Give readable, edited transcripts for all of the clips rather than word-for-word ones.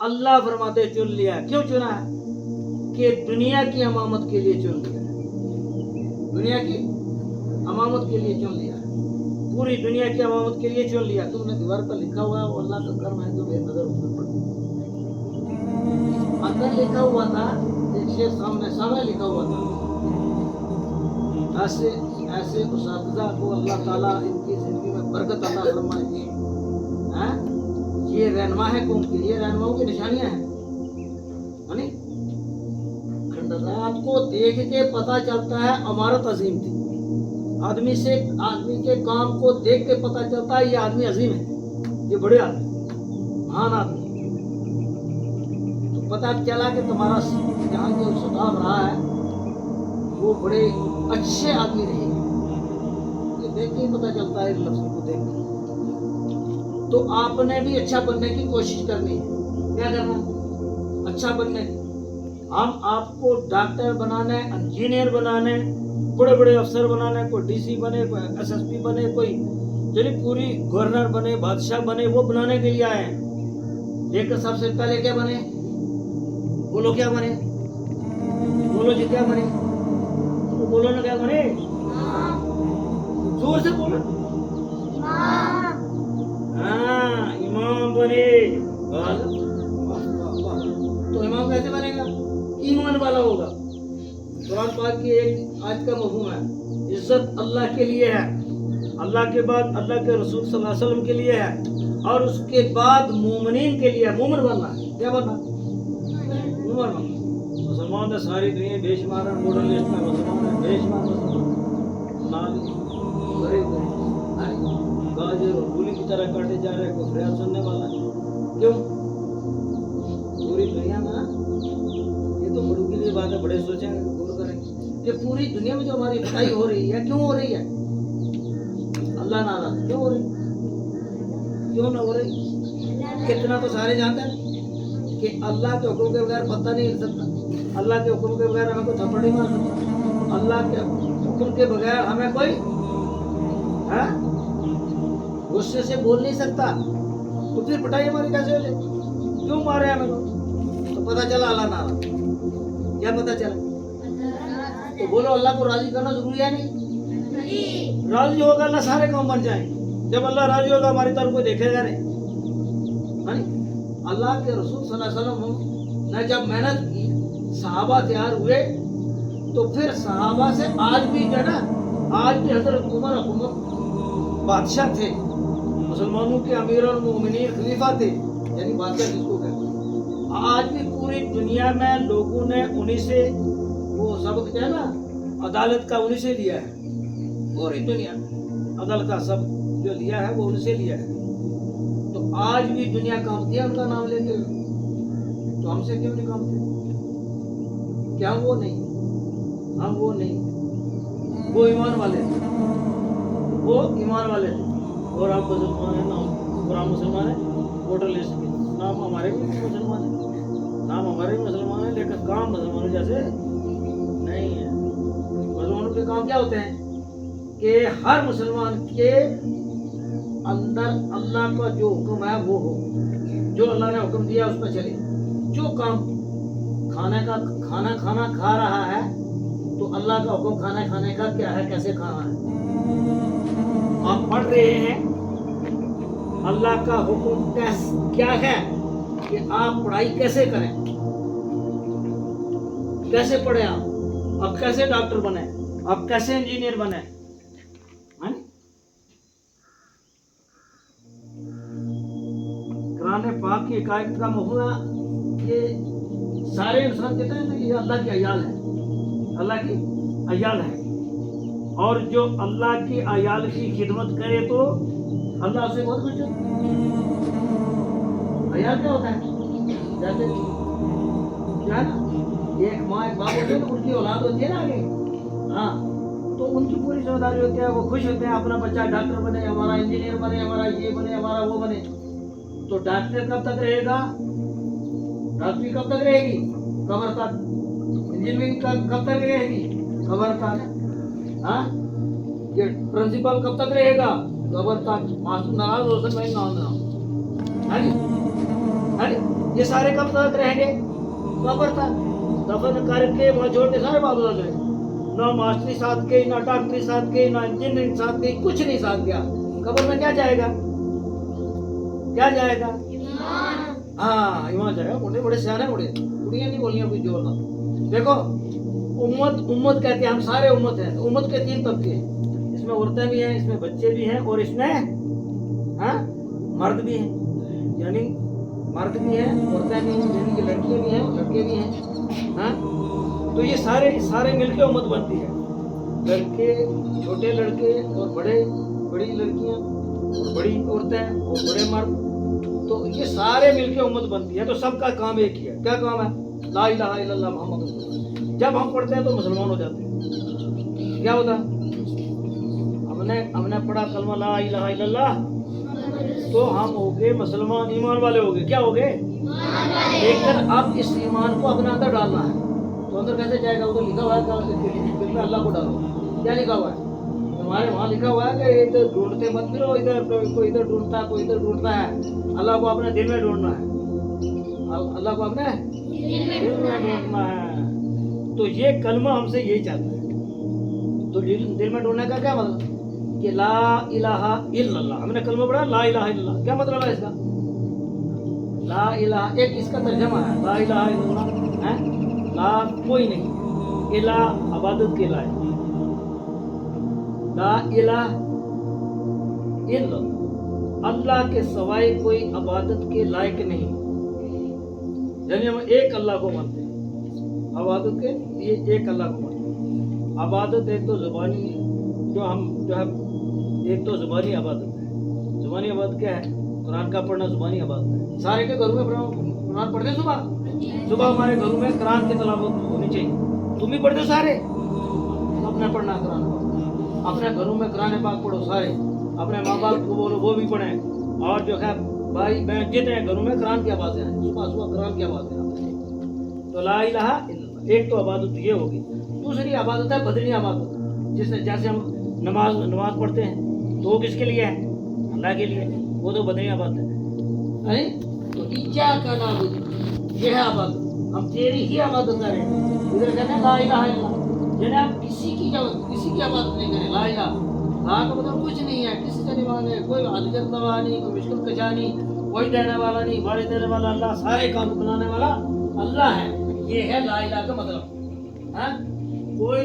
अल्लाह फरमाते चुन लिया। क्यों चुना है? कि दुनिया की अमामत के लिए चुन लिया है, दुनिया की अमामत के लिए चुन लिया है, पूरी दुनिया की अमामत के लिए चुन लिया। तुमने दीवार पर लिखा हुआ है वो अल्लाह का कर्म है जो बेनजर ऊपर पड़ अंदर लिखा हुआ था, एक शेर सामने लिखा हुआ था। ऐसे ऐसे उस्तादा को अल्लाह ताला इनकी जिंदगी में बरकत अता फरमाए। हैं? ये रहनुमा है कौम की, ये रहनुमाओं की निशानियां हैं। खंडरात को देख के पता चलता है अमारत अजीम थी। आदमी के काम को देख के पता चलता है ये आदमी अजीम है, ये बड़े आदमी, महान आदमी। तो पता चला कि तुम्हारा यहाँ जो स्वभाव रहा है वो बड़े अच्छे आदमी रहे, ये देख के ही पता चलता है लफ्ज़ को देख के। तो आपने भी अच्छा बनने की कोशिश करनी है। क्या करना है? अच्छा बनने की। हम आपको डॉक्टर बनाने, इंजीनियर बनाने, बड़े बड़े अफसर बनाने, कोई डीसी बने, कोई एसएसपी बने, कोई चलिए पूरी गवर्नर बने, बादशाह बने, वो बनाने के लिए आए हैं। लेकिन सबसे पहले क्या बने? बोलो क्या बने? बोलो जी क्या बने? तो बोलो ना क्या बने? जोर से बोलो। हाँ, इमाम बने। तो इमाम कैसे बनेगा? ईमान वाला होगा। कुरान पाक की एक आज का मफहूम है, इज्जत अल्लाह के लिए है, अल्लाह के बाद अल्लाह के रसूल सल्लल्लाहु अलैहि वसल्लम के लिए है, और उसके बाद मोमिनीन के लिए। मोमिन बनना है। क्या बनना? मोमिन बनना। मुसलमान है सारी दुनिया बेशुमार है, मॉडल लिस्ट में मुसलमान है, बेशुमार मुसलमान नाली गाजर और मूली की तरह काटे जा रहे हैं। कोई फरियाद सुनने वाला है? क्यों? पूरी दुनिया में ना, ये तो बड़ों के लिए बात है, बड़े सोचेंगे, गौर करेंगे कि पूरी दुनिया में जो हमारी लड़ाई हो रही है, क्यों हो रही है? अल्लाह नाराज क्यों हो रही? क्यों ना हो रही? कितना तो सारे जानते हैं कि अल्लाह के हुक्म के बगैर पत्ता नहीं हिल सकता, अल्लाह के हुक्म के बगैर हमें कोई थप्पड़ नहीं मार सकता, अल्लाह के हुक्म के बगैर हमें कोई गुस्से से बोल नहीं सकता। तो फिर पिटाई हमारी कैसे हो जाए? क्यों मारे हमें लोग? तो पता चला अल्लाह नाराज। क्या पता चला? तो बोलो अल्लाह को राजी करना जरूरी है नहीं? राजी होगा अल्लाह सारे काम बन जाएंगे। जब अल्लाह राजी होगा हमारी तरफ कोई देखेगा नहीं। अल्लाह के रसूल सल्लल्लाहु अलैहि वसल्लम ने जब मेहनत की, सहाबा तैयार हुए, तो फिर सहाबा से आज भी जो है ना, आज भी हजरत उमर हुकूमत बादशाह थे, मुसलमानों के अमीर और मोमिनीन खलीफा थे, यानी बादशाह जिसको कहते। आज भी पूरी दुनिया में लोगों ने उन्हीं से वो सबक जो है ना अदालत का उन्हीं से लिया है। पूरी दुनिया अदालत का सब जो लिया है वो उनसे लिया है। तो आज भी दुनिया कांपती है उनका नाम लेते हुए। तो हमसे क्यों नहीं कांपते? क्या वो नहीं? हम वो नहीं, वो ईमान वाले थे, वो ईमान वाले थे। और आप मुसलमान है, नाम और आप मुसलमान है, वोटर लिस्ट में नाम हमारे भी मुसलमान है, नाम हमारे भी मुसलमान है, लेकिन काम मुसलमानों जैसे नहीं है। मुसलमानों के काम क्या होते हैं कि हर मुसलमान के अंदर अल्लाह का जो हुक्म है वो हो, जो अल्लाह ने हुक्म दिया उस पर चले। जो काम खाना खा रहा है तो अल्लाह का हुक्म खाने का क्या है, कैसे खाना है। आप पढ़ रहे हैं, अल्लाह का हुक्म क्या है कि आप पढ़ाई कैसे करें, कैसे पढ़े, आप कैसे डॉक्टर बने, आप कैसे इंजीनियर बने। कुरान पाक की इकायत का मफहूम ये सारे इंसान कहते हैं ना, ये अल्लाह की अयाल है, अल्लाह की अयाल है। और जो अल्लाह की अयाल की खिदमत करे तो अल्लाह से बहुत खुश है। अयाल क्या होता है? जैसे क्या है ना, एक माँ एक बाप होते हैं, उनकी औलाद होती है ना आगे, हाँ, तो उनकी पूरी जिम्मेदारी होती है, वो खुश होते हैं अपना बच्चा डॉक्टर बने, हमारा इंजीनियर बने, हमारा ये बने, हमारा वो बने। तो डॉक्टर कब तक रहेगा? डॉक्टरी कब तक रहेगी? कब्र तक। इंजीनियरिंग कब तक रहेगी? कब्र तक। हाँ, ये प्रिंसिपल कब तक रहेगा? कब्र तक। मास्टर नाराज हो सकता है, ये सारे कब तक रहेंगे? कब्र तक। दफन करके वहाँ छोड़ के सारे बाप दादा गए, ना मास्टरी साथ गई, ना डॉक्टरी साथ गई, ना इंजीनियरिंग साथ गई, कुछ नहीं साथ गया। कब्र में क्या जाएगा? क्या जाएगा? हाँ, ईमान जाएगा। मुझे बड़े सियाने मुड़े कुड़ियाँ नहीं बोलियाँ कोई जोर ना। देखो, उम्मत कहते हैं, हम सारे उम्मत हैं। उम्मत के 3 तबके, इसमें औरतें भी हैं, इसमें बच्चे भी हैं, और इसमें हाँ मर्द भी हैं। यानी मर्द भी हैं, औरतें भी हैं, यानी कि लड़कियां भी हैं, लड़के भी हैं। हाँ, तो ये सारे मिलके उम्मत बनती है। लड़के, छोटे लड़के और बड़ी लड़कियां और बड़ी औरतें और बड़े मर्द, तो ये सारे मिलके उम्मत बनती है। तो सबका काम एक ही है। क्या काम है? ला इलाहा इल्लल्लाह मुहम्मद रसूलुल्लाह। जब हम पढ़ते हैं तो मुसलमान हो जाते हैं। क्या होता? हमने पढ़ा कलमा ला इलाहा इल्लल्लाह, तो हम हो गए मुसलमान, ईमान वाले हो गए। क्या हो गए? लेकिन अब इस ईमान को अपने अंदर डालना है। तो अंदर कैसे जाएगा? वो तो लिखा हुआ है में अल्लाह को डालो। क्या लिखा हुआ है? तुम्हारे वहाँ लिखा हुआ है कि इधर ढूंढते मत फिरो, इधर कोई इधर ढूंढता है, कोई इधर ढूंढता है। अल्लाह को अपने दिल में ढूंढना है। अल्लाह को अपने दिल में ढूंढना है। तो ये कलमा हमसे यही चाहता है। तो दिल में ढूंढने का क्या मतलब? कि ला इलाहा इल्लल्लाह। हमने कलमा पढ़ा ला इलाहा इल्लल्लाह। क्या मतलब है इसका? ला इलाहा, एक इसका तर्जमा है ला इलाहा इल्लल्लाह है, ला कोई नहीं, इला इबादत के लायक, ला इलाहा इल्लल्लाह, अल्लाह के सिवाय कोई इबादत के लायक नहीं। यानी हम एक अल्लाह को मानते हैं, इबादत के लिए एक अल्लाह को मानते हैं। इबादत एक तो ज़ुबानी, जो है एक तो ज़ुबानी इबादत है। ज़ुबानी इबादत क्या है? कुरान का पढ़ना ज़ुबानी इबादत है। सारे के घरों में कुरान पढ़ते सुबह हमारे घरों में कुरान की तलावत होनी चाहिए। तुम भी पढ़ते सारे, तो अपने पढ़ना कुरान, अपने घरों में कुरान पाक पढ़ो सारे। अपने माँ बाप को बोलो वो भी पढ़ें, और जो है भाई बहन जितने घरों में कुरान की आवाज़ें हैं, सुबह कुरान की आवाज़ें हैं। तो ला इलाहा इल्लल्लाह, एक तो इबादत ये होगी। दूसरी इबादत है बदनी इबादत, जिससे जैसे हम नमाज पढ़ते हैं तो वो किसके लिए है? अल्लाह के लिए। वो तो बदनी इबादत है। तो इय्याका नअबुदु, ये है इबादत, हम तेरी ही इबादत करें। इधर कहते हैं ला इलाहा इल्लल्लाह, यानी आप किसी की इबादत नहीं करें। ला इलाहा का मतलब कुछ नहीं है, किसी का नहीं माने, कोई आदिजत दवा नहीं, कोई मुश्किल कशा नहीं, कोई देने वाला नहीं, बाड़ी देने वाला अल्लाह, सारे काम बनाने वाला अल्लाह है। ये है ला इलाहा का मतलब। हाँ, कोई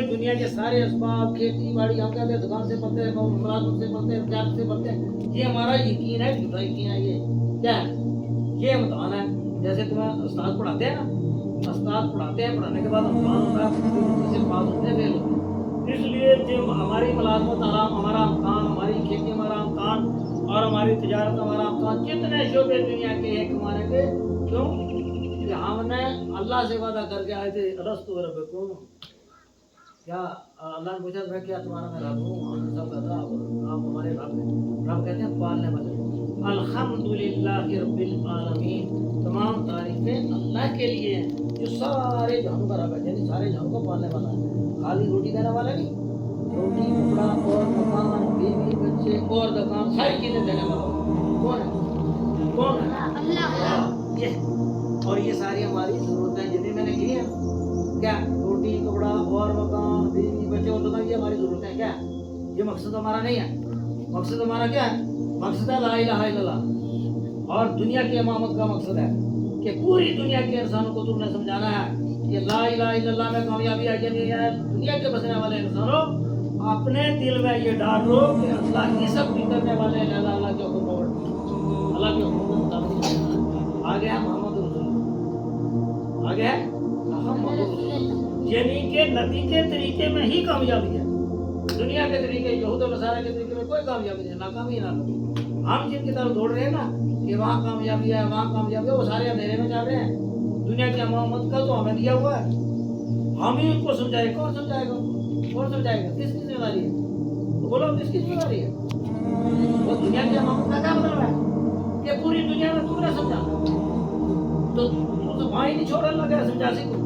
दुनिया के सारे असबाब, खेती बाड़ी, हम कहते हैं दुकान से बनते हैं, मुराद से बनते हैं, जात से बनते हैं, ये हमारा यकीन है, झूठा यकीन है। ये क्या है? ये इम्तिहान है। जैसे तुम्हें उस्ताद पढ़ाते हैं ना, उस्ताद पढ़ाते हैं, पढ़ाने के बाद इम्तिहान होता है, से पास होते हैं, फेल होते हैं। इसलिए जो हमारी मुलाजमत आराम, हमारा काम, हमारी खेती हमारा काम, और हमारी तिजारत हमारा काम, जितने शोबे दुनिया के हैं कमाने के, क्यों? कि हमने अल्लाह से वादा करके आए थे, अलस्तु रब्बकुम, क्या अल्लाह ने पूछा था क्या तुम्हारा मैं रब हूँ? हमने सब कहा आप हमारे रब हैं। रब कहते हैं पालने वाले। अल्हम्दुलिल्लाहि रब्बिल आलमीन, तमाम तारीफें अल्लाह के लिए हैं जो सारे जहानों का रब है, यानी सारे जहानों को पालने वाला है। खाली रोटी देने वाला नहीं, रोटी, कपड़ा और मकान, बीवी, बच्चे और दुकान, सारी चीजें देने वाला कौन है? कौन है? अल्लाह। ये और ये सारी हमारी जरूरतें जितनी मैंने गिनी है, क्या? रोटी, कपड़ा और मकान, बीवी, बच्चे और दुकान, ये हमारी जरूरतें क्या? ये मकसद हमारा नहीं है। मकसद हमारा क्या है? मकसद है ला इलाहा इल्लल्लाह। और दुनिया की इमामत का मकसद है कि पूरी दुनिया के इंसानों को तुमने समझाना है कि ला इलाहा इल्लल्लाह में कामयाबी आ जानी है। दुनिया के बसने वाले इंसानों, अपने दिल में ये डालो कि अल्लाह ये सब भी करने वाले हैं, अल्लाह के हुक्म पर, अल्लाह के हुक्म के मुताबिक। आगे है मोहम्मद रसूल, आगे है मोहम्मद रसूल, यानी कि नबी के तरीके में ही कामयाबी है। दुनिया के तरीके, यहूद और नसारा के तरीके में कोई कामयाबी नहीं, नाकामी है नाकामी। हम जिनकी तरफ दौड़ रहे हैं ना कि वहाँ कामयाबी है, वहाँ कामयाबी है, वो सारे अंधेरे में जा रहे हैं। दुनिया की अमामत का तो हमें दिया हुआ है, हम ही उनको समझाए। कौन समझाएगा? कौन समझाएगा? किसकी जिम्मेदारी है? तो बोलो किसकी जिम्मेदारी है? वो दुनिया की अमामत का क्या मतलब है कि पूरी दुनिया में तुमने समझाना, तो वहाँ ही नहीं छोड़ा लगा समझा को।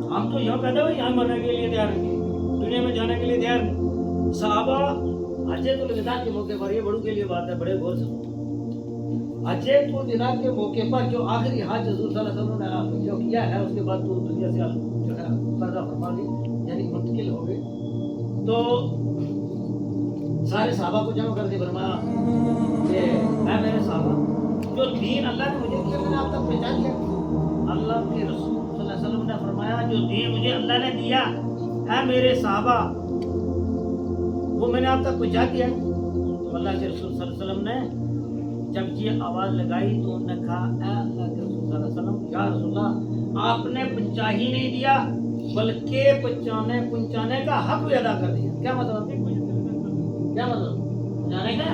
हम तो यहाँ पैदा हुए, यहाँ मरने के लिए तैयार नहीं, दुनिया में जाने के लिए तैयार नहीं। सहाबा हजतुल विदा के मौके पर, ये बड़ों के लिए बात है, बड़े गौर से حجۃ الوداع کے موقع پر جو آخری حج حضور صلی اللہ علیہ وسلم نے آپ نے جو کیا ہے، اس کے بعد تو دنیا سے جو ہے پردہ فرما لی، یعنی منتقل ہو گئے، تو سارے صحابہ کو جمع کر کے فرمایا کہ اے میرے صحابہ، جو دین اللہ نے مجھے دیا میں نے آپ تک پہنچا دیا۔ اللہ کے رسول صلی اللہ علیہ وسلم نے فرمایا جو دین مجھے اللہ نے دیا اے میرے صحابہ، وہ میں نے آپ تک پہنچا دیا۔ تو اللہ کے رسول صلی اللہ علیہ وسلم نے جب یہ آواز لگائی تو انہوں نے کہا اے اللہ کے رسول صلی اللہ علیہ وسلم، یا رسول اللہ، آپ نے پہنچا ہی نہیں دیا بلکہ پہنچانے کا حق بھی ادا کر دیا۔ کیا مطلب؟ کیا مطلب؟ پہنچانے کا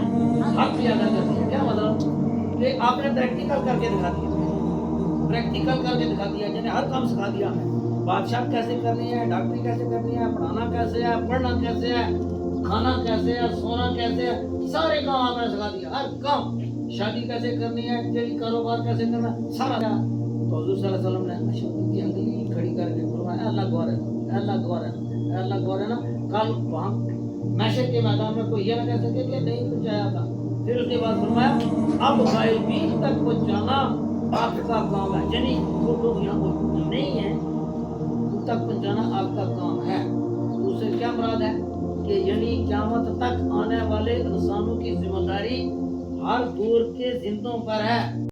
حق بھی ادا کر دیا۔ کیا مطلب؟ کہ آپ نے پریکٹیکل کر کے دکھا دیا، پریکٹیکل کر کے دکھا دیا، یعنی ہر کام سکھا دیا ہمیں۔ بادشاہ کیسے کرنی ہے، ڈاکٹری کیسے کرنی ہے، پڑھانا کیسے ہے، پڑھنا کیسے ہے، کھانا کیسے ہے، سونا کیسے ہے، سارے کام آپ نے سکھا دیا، ہر کام۔ شادی کیسے کرنی ہے، تیری کاروبار کیسے کرنا ہے، سارا۔ تو حضور صلی اللہ علیہ وسلم نے اشارت کی انگلی کھڑی کر کے فرمایا اے اللہ گوار ہے، اے اللہ گوار ہے، اے اللہ گوار ہے نا، کل وہاں محشر کے میدان میں کوئی یہ نہ کہہ سکے کہ نہیں پہنچایا تھا۔ پھر اس کے بعد فرمایا اب غائبین تک پہنچانا آپ کا کام ہے، یعنی وہ لوگ یہاں موجود نہیں ہیں ان تک پہنچانا آپ کا کام ہے۔ اس سے کیا مراد ہے کہ یعنی قیامت تک آنے والے انسانوں کی ذمہ داری ہر دور کے زندوں پر ہے۔